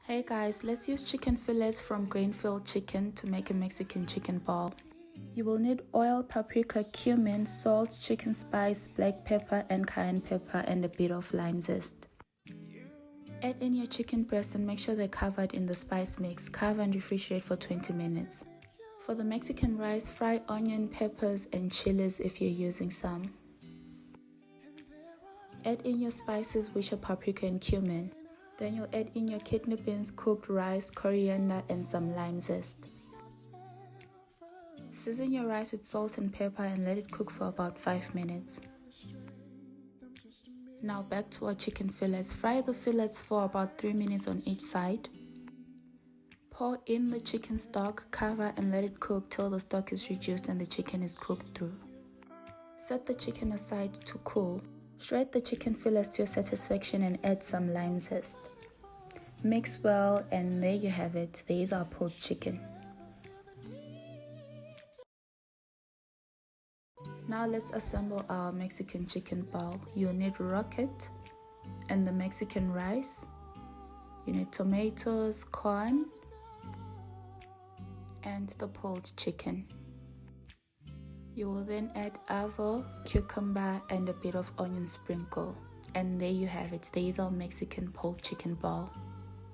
Hey guys, let's use chicken fillets from grain-filled chicken to make a Mexican chicken ball. You will need oil, paprika, cumin, salt, chicken spice, black pepper and cayenne pepper, and a bit of lime zest. Add in your chicken breast and make sure they're covered in the spice mix. Cover and refrigerate for 20 minutes. For the Mexican rice, fry onion, peppers and chilies if you're using some. Add in your spices, which are paprika and cumin. Then you'll add in your kidney beans, cooked rice, coriander and some lime zest. Season your rice with salt and pepper and let it cook for about 5 minutes. Now back to our chicken fillets. Fry the fillets for about 3 minutes on each side. Pour in the chicken stock, cover and let it cook till the stock is reduced and the chicken is cooked through. Set the chicken aside to cool. Shred the chicken fillets to your satisfaction and add some lime zest. Mix well and there you have it. There is our pulled chicken. Now let's assemble our Mexican chicken ball. You'll need rocket and the Mexican rice. You need tomatoes, corn, and the pulled chicken. You will then add avo, cucumber, and a bit of onion sprinkle. And there you have it. There is our Mexican pulled chicken ball.